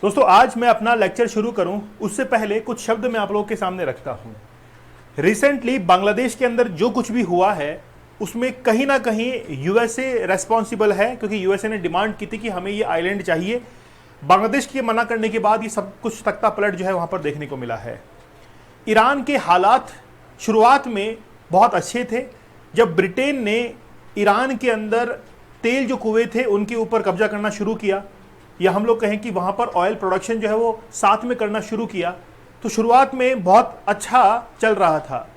दोस्तों, आज मैं अपना लेक्चर शुरू करूं उससे पहले कुछ शब्द मैं आप लोगों के सामने रखता हूं। रिसेंटली बांग्लादेश के अंदर जो कुछ भी हुआ है उसमें कहीं ना कहीं यूएसए रेस्पॉन्सिबल है, क्योंकि यूएसए ने डिमांड की थी कि हमें ये आइलैंड चाहिए। बांग्लादेश के मना करने के बाद ये सब कुछ तख्ता पलट जो है वहां पर देखने को मिला है। ईरान के हालात शुरुआत में बहुत अच्छे थे। जब ब्रिटेन ने ईरान के अंदर तेल जो कुएं थे उनके ऊपर कब्जा करना शुरू किया, या हम लोग कहें कि वहां पर ऑयल प्रोडक्शन जो है वो साथ में करना शुरू किया, तो शुरुआत में बहुत अच्छा चल रहा था।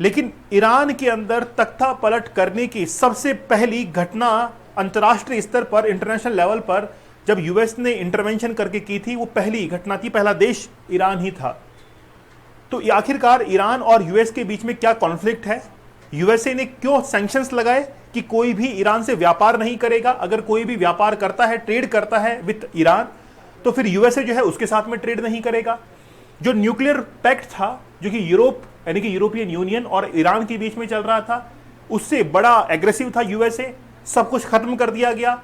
लेकिन ईरान के अंदर तख्ता पलट करने की सबसे पहली घटना अंतर्राष्ट्रीय स्तर पर, इंटरनेशनल लेवल पर, जब यूएस ने इंटरवेंशन करके की थी, वो पहली घटना थी। पहला देश ईरान ही था। तो आखिरकार ईरान और यूएस के बीच में क्या कॉन्फ्लिक्ट है? यूएसए ने क्यों सैंक्शंस लगाए कि कोई भी ईरान से व्यापार नहीं करेगा? अगर कोई भी व्यापार करता है, ट्रेड करता है विद ईरान, तो फिर यूएसए जो है उसके साथ में ट्रेड नहीं करेगा। जो न्यूक्लियर पैक्ट था, जो कि यूरोप यानी कि यूरोपियन यूनियन और ईरान के बीच में चल रहा था, उससे बड़ा एग्रेसिव था यूएसए। सब कुछ खत्म कर दिया गया।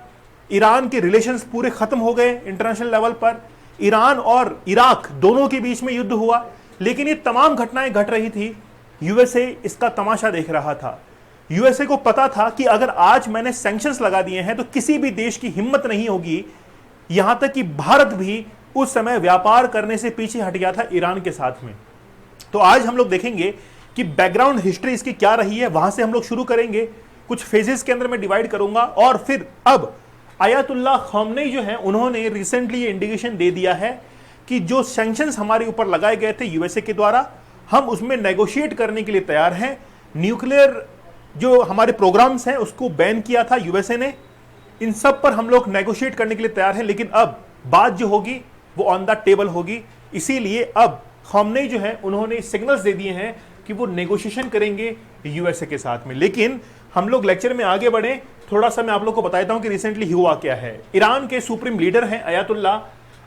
ईरान के रिलेशंस पूरे खत्म हो गए इंटरनेशनल लेवल पर। ईरान और इराक दोनों के बीच में युद्ध हुआ। लेकिन ये तमाम घटनाएं घट रही थी, यूएसए इसका तमाशा देख रहा था। यूएसए को पता था कि अगर आज मैंने सैंक्शंस लगा दिए हैं तो किसी भी देश की हिम्मत नहीं होगी, यहां तक कि भारत भी उस समय व्यापार करने से पीछे हट गया था ईरान के साथ में। तो आज हम लोग देखेंगे कि बैकग्राउंड हिस्ट्री इसकी क्या रही है, वहां से हम लोग शुरू करेंगे। कुछ फेजेस के अंदर मैं डिवाइड करूंगा, और फिर अब आयतुल्लाह खामेनी जो है उन्होंने रिसेंटली ये इंडिकेशन दे दिया है कि जो सैंक्शंस हमारे ऊपर लगाए गए थे यूएसए के द्वारा, हम उसमें नेगोशिएट करने के लिए तैयार हैं। न्यूक्लियर जो हमारे प्रोग्राम्स हैं उसको बैन किया था यूएसए ने, इन सब पर हम लोग नेगोशिएट करने के लिए तैयार हैं। लेकिन अब बात जो होगी वो ऑन द टेबल होगी। इसीलिए अब खामेनी जो है उन्होंने सिग्नल्स दे दिए हैं कि वो नेगोशिएशन करेंगे यूएसए के साथ में। लेकिन हम लोग लेक्चर में आगे बढ़े, थोड़ा सा मैं आप लोग को बताता हूं कि रिसेंटली हुआ क्या है। ईरान के सुप्रीम लीडर हैं आयतुल्लाह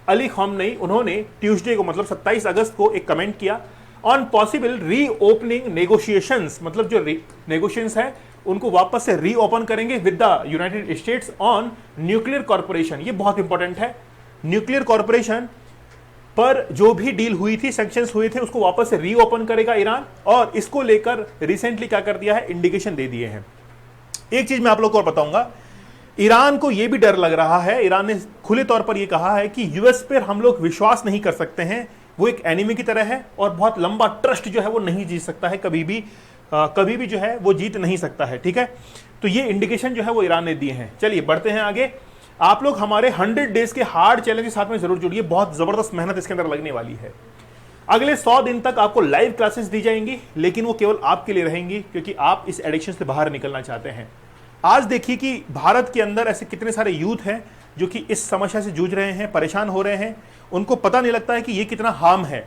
अली खामेनी, उन्होंने ट्यूसडे को मतलब 27 अगस्त को एक कमेंट किया ऑन पॉसिबल रीओपनिंग नेगोशिएशंस। मतलब जो नेगोशिएशंस है उनको वापस से रीओपन करेंगे with the United states on nuclear corporation. ये बहुत इंपॉर्टेंट है। न्यूक्लियर कॉर्पोरेशन पर जो भी डील हुई थी, सैंक्शंस हुए थे, उसको वापस से रीओपन करेगा ईरान। और इसको लेकर रिसेंटली क्या कर दिया है, इंडिकेशन दे दिए हैं। एक चीज मैं आप लोग को और बताऊंगा, ईरान को यह भी डर लग रहा है, ईरान ने खुले तौर पर यह कहा है कि यूएस पर हम लोग विश्वास नहीं कर सकते हैं, वो एक एनिमी की तरह है और बहुत लंबा ट्रस्ट जो है वो नहीं जीत सकता है, कभी भी जो है वो जीत नहीं सकता है। ठीक है, तो ये इंडिकेशन जो है वो ईरान ने दिए हैं। चलिए बढ़ते हैं आगे। आप लोग हमारे 100 डेज के हार्ड चैलेंज के साथ में जरूर जुड़िए, बहुत जबरदस्त मेहनत इसके अंदर लगने वाली है। अगले 100 दिन तक आपको लाइव क्लासेस दी जाएंगी, लेकिन वो केवल आपके लिए रहेंगी, क्योंकि आप इस एडिक्शन से बाहर निकलना चाहते हैं। आज देखिए कि भारत के अंदर ऐसे कितने सारे यूथ हैं जो कि इस समस्या से जूझ रहे हैं, परेशान हो रहे हैं। उनको पता नहीं लगता है कि ये कितना हार्म है।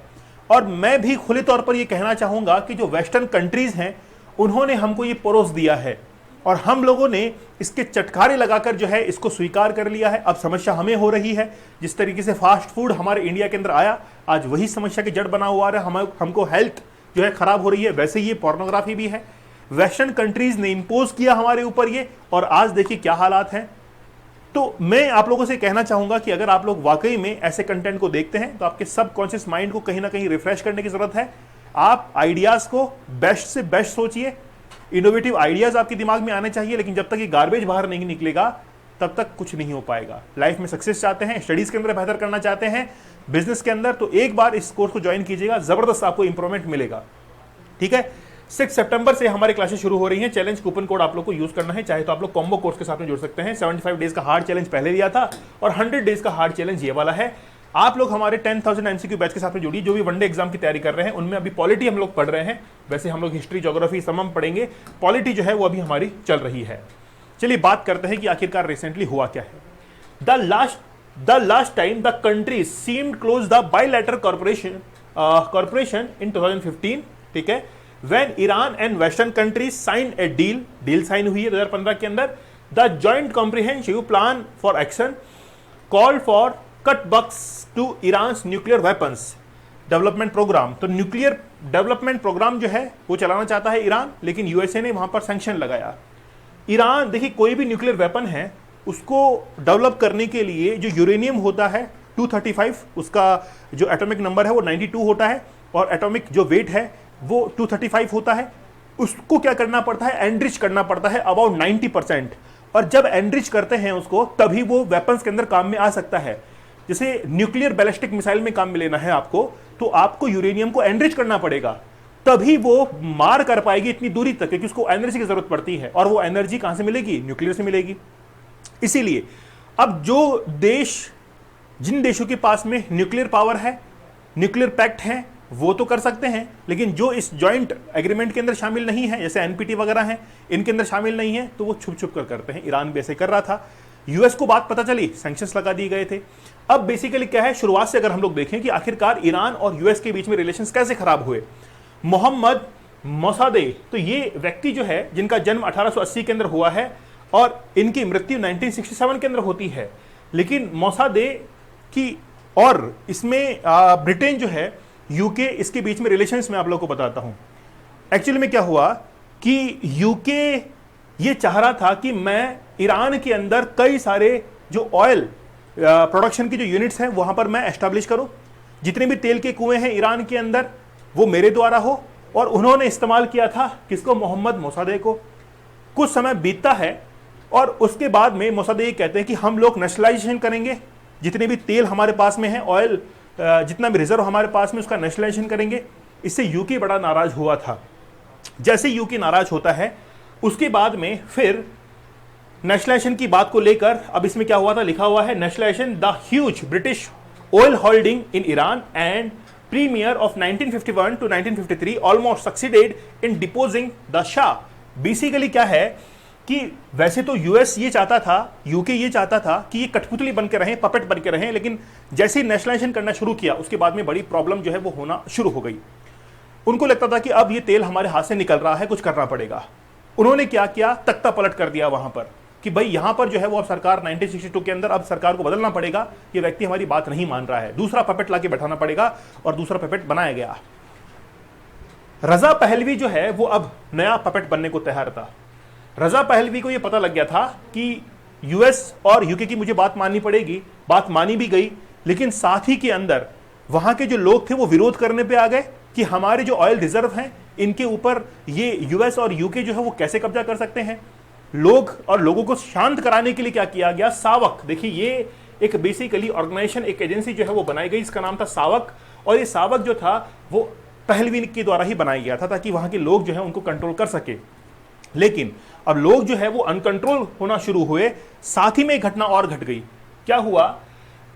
और मैं भी खुले तौर पर ये कहना चाहूंगा कि जो वेस्टर्न कंट्रीज हैं उन्होंने हमको ये परोस दिया है और हम लोगों ने इसके चटकारे लगाकर जो है इसको स्वीकार कर लिया है। अब समस्या हमें हो रही है। जिस तरीके से फास्ट फूड हमारे इंडिया के अंदर आया, आज वही समस्या की जड़ बना हुआ है। हमको हेल्थ जो है खराब हो रही है। वैसे ये पोर्नोग्राफी भी है, वेस्टर्न कंट्रीज ने इंपोज किया हमारे ऊपर ये, और आज देखिए क्या हालात हैं। तो मैं आप लोगों से कहना चाहूंगा कि अगर आप लोग वाकई में ऐसे कंटेंट को देखते हैं तो आपके सबकॉन्शियस माइंड को कहीं ना कहीं रिफ्रेश करने की जरूरत है। आप आइडियाज को बेस्ट से बेस्ट सोचिए, इनोवेटिव आइडियाज आपके दिमाग में आने चाहिए। लेकिन जब तक ये गार्बेज बाहर नहीं निकलेगा तब तक कुछ नहीं हो पाएगा। लाइफ में सक्सेस चाहते हैं, स्टडीज के अंदर बेहतर करना चाहते हैं, बिजनेस के अंदर, तो एक बार इस कोर्स को ज्वाइन कीजिएगा, जबरदस्त आपको इंप्रूवमेंट मिलेगा। ठीक है, 6 सितंबर से हमारी क्लासेस शुरू हो रही हैं। चैलेंज कूपन कोड आप लोग को यूज करना है, चाहे तो आप लोग कॉम्बो कोर्स के साथ में जुड़ सकते हैं। 75 डेज का हार्ड चैलेंज पहले दिया था और 100 डेज का हार्ड चैलेंज ये वाला है। आप लोग हमारे 10,000 एमसीक्यू बैच के साथ में जुड़िए। जो भी वनडे एग्जाम की तैयारी कर रहे हैं उनमें अभी पॉलिटी हम लोग पढ़ रहे हैं, वैसे हम लोग हिस्ट्री, ज्योग्राफी समम पढ़ेंगे। पॉलिटी जो है वो अभी हमारी चल रही है। चलिए बात करते हैं कि आखिरकार रिसेंटली हुआ क्या है। The last time the country seemed close the bilateral corporation in 2015। ठीक है, when Iran and Western countries signed a deal sign हुई है 2015 के अंदर। The joint comprehensive plan for action called for cutbacks to Iran's nuclear weapons development program। तो nuclear development programme जो है वो चलाना चाहता है ईरान, लेकिन यूएसए ने वहां पर सैंक्शन लगाया। ईरान देखिए, कोई भी न्यूक्लियर वेपन है उसको डेवलप करने के लिए जो यूरेनियम होता है 235, उसका जो एटॉमिक नंबर है वो 92 होता है और एटॉमिक जो वेट है वो 235 होता है। उसको क्या करना पड़ता है, एनरिच करना पड़ता है अबाउट 90%, और जब एनरिच करते हैं उसको तभी वो वेपन्स के अंदर काम में आ सकता है। जैसे न्यूक्लियर बैलिस्टिक मिसाइल में काम में लेना है आपको, तो आपको यूरेनियम को एनरिच करना पड़ेगा, तभी वो मार कर पाएगी इतनी दूरी तक, क्योंकि उसको एनर्जी की जरूरत पड़ती है, और वो एनर्जी कहां से मिलेगी, न्यूक्लियर से मिलेगी। इसीलिए अब जो देश, जिन देशों के पास में न्यूक्लियर पावर है, न्यूक्लियर पैक्ट है, वो तो कर सकते हैं, लेकिन जो इस जॉइंट एग्रीमेंट के अंदर शामिल नहीं है, जैसे एनपीटी वगैरह हैं, इनके अंदर शामिल नहीं है, तो वो छुप छुप कर करते हैं। ईरान भी ऐसे कर रहा था। यूएस को बात पता चली, सैंक्शंस लगा दिए गए थे। अब बेसिकली क्या है, शुरुआत से अगर हम लोग देखें कि आखिरकार ईरान और यूएस के बीच में रिलेशंस कैसे खराब हुए। मोहम्मद मोसादे, तो ये व्यक्ति जो है जिनका जन्म 1880 के अंदर हुआ है और इनकी मृत्यु 1967 के अंदर होती है, लेकिन मोसादे की और इसमें ब्रिटेन जो है, यूके, इसके बीच में रिलेशंस में आप लोगों को बताता हूं। एक्चुअली में क्या हुआ कि यूके ये चाह रहा था कि मैं ईरान के अंदर कई सारे जो ऑयल प्रोडक्शन की जो यूनिट्स हैं वहां पर मैं एस्टैब्लिश करूं, जितने भी तेल के कुएं हैं ईरान के अंदर वो मेरे द्वारा हो। और उन्होंने इस्तेमाल किया था किसको, मोहम्मद मोसादे को। कुछ समय बीतता है और उसके बाद में मोसादे ये कहते हैं कि हम लोग नेशनलाइजेशन करेंगे, जितने भी तेल हमारे पास में है, ऑयल जितना भी रिजर्व हमारे पास में, उसका नेशनलाइजेशन करेंगे। इससे यूके बड़ा नाराज हुआ था। जैसे यूके नाराज होता है उसके बाद में फिर नेशनलाइजेशन की बात को लेकर, अब इसमें क्या हुआ था, लिखा हुआ है nationalisation the huge British oil holding in Iran and premier of 1951 to 1953 almost succeeded in deposing the shah. Basically क्या है कि वैसे तो यूएस ये चाहता था, यूके ये चाहता था कि ये कठपुतली बन के रहें, पपेट बन के रहें, लेकिन जैसे ही नेशनलाइजेशन करना शुरू किया उसके बाद में बड़ी प्रॉब्लम जो है वो होना शुरू हो गई। उनको लगता था कि अब ये तेल हमारे हाथ से निकल रहा है, कुछ करना पड़ेगा। उन्होंने क्या किया, तख्ता पलट कर दिया वहां पर कि भाई यहां पर जो है वो अब सरकार 1962 के अंदर अब सरकार को बदलना पड़ेगा, ये व्यक्ति हमारी बात नहीं मान रहा है, दूसरा पपेट लाके बैठाना पड़ेगा, और दूसरा पपेट बनाया गया। रजा पहलवी जो है वो अब नया पपेट बनने को तैयार था। रजा पहलवी को ये पता लग गया था कि यूएस और यूके की मुझे बात माननी पड़ेगी, बात मानी भी गई, लेकिन साथ ही के अंदर वहां के जो लोग थे वो विरोध करने पे आ गए कि हमारे जो ऑयल रिजर्व हैं इनके ऊपर ये यूएस और यूके जो है वो कैसे कब्जा कर सकते हैं। लोगों को शांत कराने के लिए क्या किया गया, सावक, देखिए ये एक बेसिकली ऑर्गेनाइजेशन, एक एजेंसी जो है वो बनाई गई, इसका नाम था सावक। और ये सावक जो था वो पहलवी के द्वारा ही बनाया गया था ताकि वहां के लोग जो है उनको कंट्रोल कर सके। लेकिन अब लोग जो है वो अनकंट्रोल होना शुरू हुए। साथ ही में एक घटना और घट गई। क्या हुआ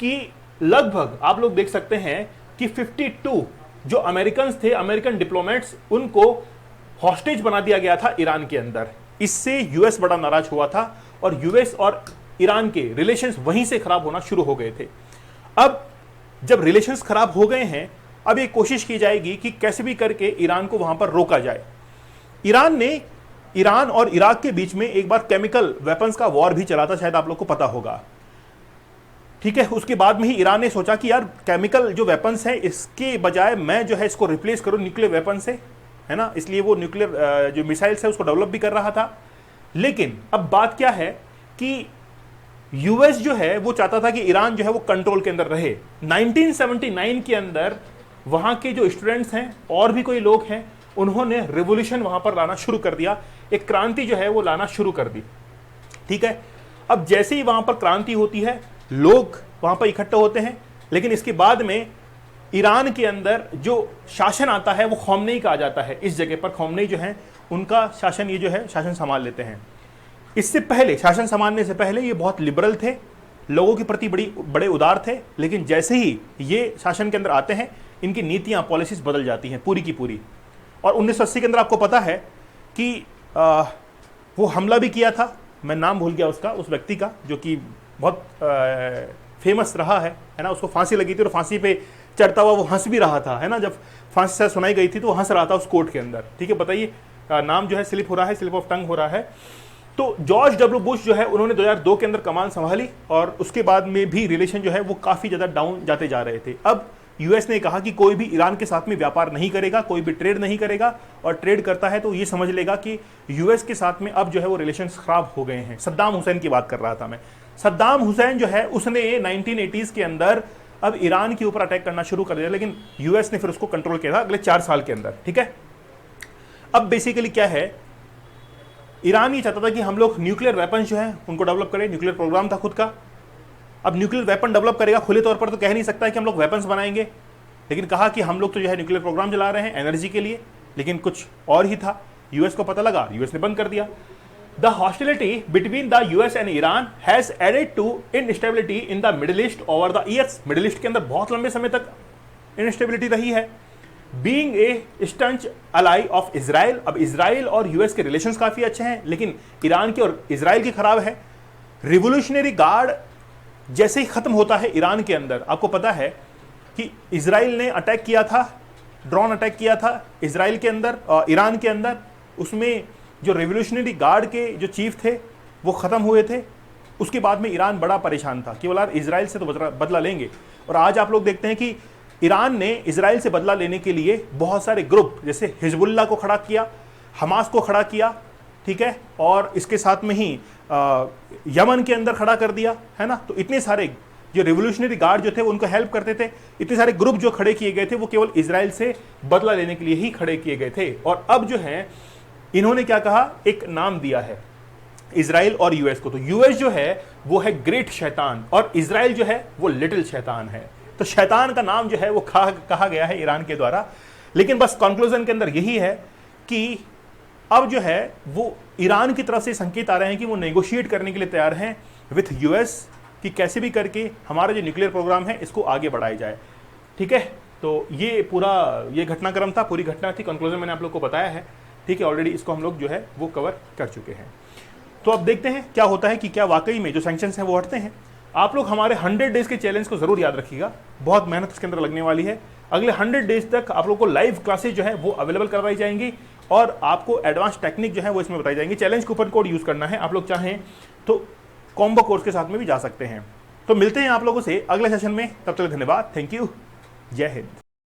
कि लगभग आप लोग देख सकते हैं कि 52 जो अमेरिकन थे, अमेरिकन डिप्लोमेट्स, उनको हॉस्टेज बना दिया गया था ईरान के अंदर। इससे यूएस बड़ा नाराज हुआ था और यूएस और ईरान के रिलेशंस वहीं से खराब होना शुरू हो गए थे। अब जब रिलेशंस खराब हो गए हैं, अब ये कोशिश की जाएगी कि कैसे भी करके ईरान को वहां पर रोका जाए। ईरान ने ईरान और इराक के बीच में एक बार केमिकल वेपन्स का वॉर भी चला था, शायद आप लोग को पता होगा। ठीक है, उसके बाद में ही ईरान ने सोचा कि यार केमिकल जो वेपन्स हैं इसके बजाय मैं जो है इसको रिप्लेस करूं न्यूक्लियर वेपन से, है ना। इसलिए वो न्यूक्लियर जो मिसाइल्स है उसको डेवलप भी कर रहा था। लेकिन अब बात क्या है कि यूएस जो है वो चाहता था कि ईरान जो है वो कंट्रोल के अंदर रहे। 1979 के अंदर वहां के जो स्टूडेंट्स हैं और भी कोई लोग हैं, उन्होंने रिवोल्यूशन वहां पर लाना शुरू कर दिया, एक क्रांति जो है वो लाना शुरू कर दी। ठीक है, अब जैसे ही वहां पर क्रांति होती है, लोग वहां पर इकट्ठे होते हैं, लेकिन इसके बाद में ईरान के अंदर जो शासन आता है वो खोमेनी का आ जाता है। इस जगह पर खोमेनी जो है उनका शासन, ये जो है शासन संभाल लेते हैं। इससे पहले, शासन संभालने से पहले ये बहुत लिबरल थे, लोगों के प्रति बड़े उदार थे, लेकिन जैसे ही ये शासन के अंदर आते हैं इनकी नीतियां, पॉलिसीज बदल जाती हैं पूरी की पूरी। और 1980 के अंदर आपको पता है कि वो हमला भी किया था, मैं नाम भूल गया उसका, उस व्यक्ति का जो कि बहुत फेमस रहा है ना। उसको फांसी लगी थी और फांसी पे चढ़ता हुआ वो हंस भी रहा था, है ना। जब फांसी सुनाई गई थी तो वो हंस रहा था उस कोर्ट के अंदर। ठीक है, बताइए, नाम जो है स्लिप हो रहा है, स्लिप ऑफ टंग हो रहा है। तो जॉर्ज डब्ल्यू बुश जो है उन्होंने 2002 के अंदर कमान संभाली और उसके बाद में भी रिलेशन जो है वो काफी ज्यादा डाउन जाते जा रहे थे। अब यूएस ने कहा कि कोई भी ईरान के साथ में व्यापार नहीं करेगा, कोई भी ट्रेड नहीं करेगा, और ट्रेड करता है तो ये समझ लेगा कि यूएस के साथ में अब जो है वो रिलेशंस खराब हो गए हैं। सद्दाम हुसैन की बात कर रहा था मैं। सद्दाम हुसैन जो है उसने 1980s के अंदर अब ईरान के ऊपर अटैक करना शुरू कर दिया, लेकिन यूएस ने फिर उसको कंट्रोल किया था अगले 4 साल के अंदर। ठीक है, अब बेसिकली क्या है, ईरान ये चाहता था कि हम लोग न्यूक्लियर वेपन जो है उनको डेवलप करें, न्यूक्लियर प्रोग्राम था खुद का। अब न्यूक्लियर वेपन डेवलप करेगा, खुले तौर पर तो कह नहीं सकता है कि हम लोग वेपन्स बनाएंगे, लेकिन कहा कि हम लोग तो जो है न्यूक्लियर प्रोग्राम चला रहे हैं एनर्जी के लिए, लेकिन कुछ और ही था। यूएस को पता लगा, यूएस ने बंद कर दिया। The hostility between the US and Iran has added to instability in the Middle East over the years. Middle East के अंदर बहुत लंबे समय तक इनस्टेबिलिटी रही है। Being a staunch ally of Israel, अब इजराइल और यूएस के रिलेशंस काफी अच्छे हैं, लेकिन ईरान के और इजराइल की खराब है। रिवोल्यूशनरी गार्ड जैसे ही खत्म होता है ईरान के अंदर, आपको पता है कि इजराइल ने अटैक किया था, ड्रोन अटैक किया था इजराइल के अंदर, ईरान के अंदर, उसमें जो रिवोल्यूशनरी गार्ड के जो चीफ थे वो खत्म हुए थे। उसके बाद में ईरान बड़ा परेशान था कि बोला इजराइल से तो बदला लेंगे। और आज आप लोग देखते हैं कि ईरान ने इजराइल से बदला लेने के लिए बहुत सारे ग्रुप, जैसे हिजबुल्लाह को खड़ा किया, हमास को खड़ा किया, ठीक है, और इसके साथ में ही यमन के अंदर खड़ा कर दिया, है ना। तो इतने सारे जो रिवोल्यूशनरी गार्ड जो थे वो उनको हेल्प करते थे, इतने सारे ग्रुप जो खड़े किए गए थे वो केवल इजराइल से बदला लेने के लिए ही खड़े किए गए थे। और अब जो है इन्होंने क्या कहा, एक नाम दिया है इजराइल और यूएस को। तो यूएस जो है वो है ग्रेट शैतान और इजराइल जो है वो लिटिल शैतान है। तो शैतान का नाम जो है वो कहा गया है ईरान के द्वारा। लेकिन बस कंक्लूजन के अंदर यही है कि अब जो है वो ईरान की तरफ से संकेत आ रहे हैं कि वो नेगोशिएट करने के लिए तैयार हैं विथ यूएस कि कैसे भी करके हमारा जो न्यूक्लियर प्रोग्राम है इसको आगे बढ़ाया जाए। ठीक है, तो ये पूरा ये घटनाक्रम था, पूरी घटना थी, कंक्लूजन मैंने आप लोग को बताया है। ठीक है, ऑलरेडी इसको हम लोग जो है वो कवर कर चुके हैं। तो अब देखते हैं क्या होता है कि क्या वाकई में जो सैंक्शंस हैं वो हटते हैं। आप लोग हमारे 100 डेज के चैलेंज को जरूर याद रखिएगा, बहुत मेहनत इसके अंदर लगने वाली है। अगले 100 डेज तक आप लोग को लाइव क्लासेज जो है वो अवेलेबल करवाई जाएंगी और आपको एडवांस टेक्निक जो है वो इसमें बताई जाएंगी। चैलेंज कूपन कोड यूज करना है, आप लोग चाहें तो कॉम्बो कोर्स के साथ में भी जा सकते हैं। तो मिलते हैं आप लोगों से अगले सेशन में, तब तक धन्यवाद, थैंक यू, जय हिंद।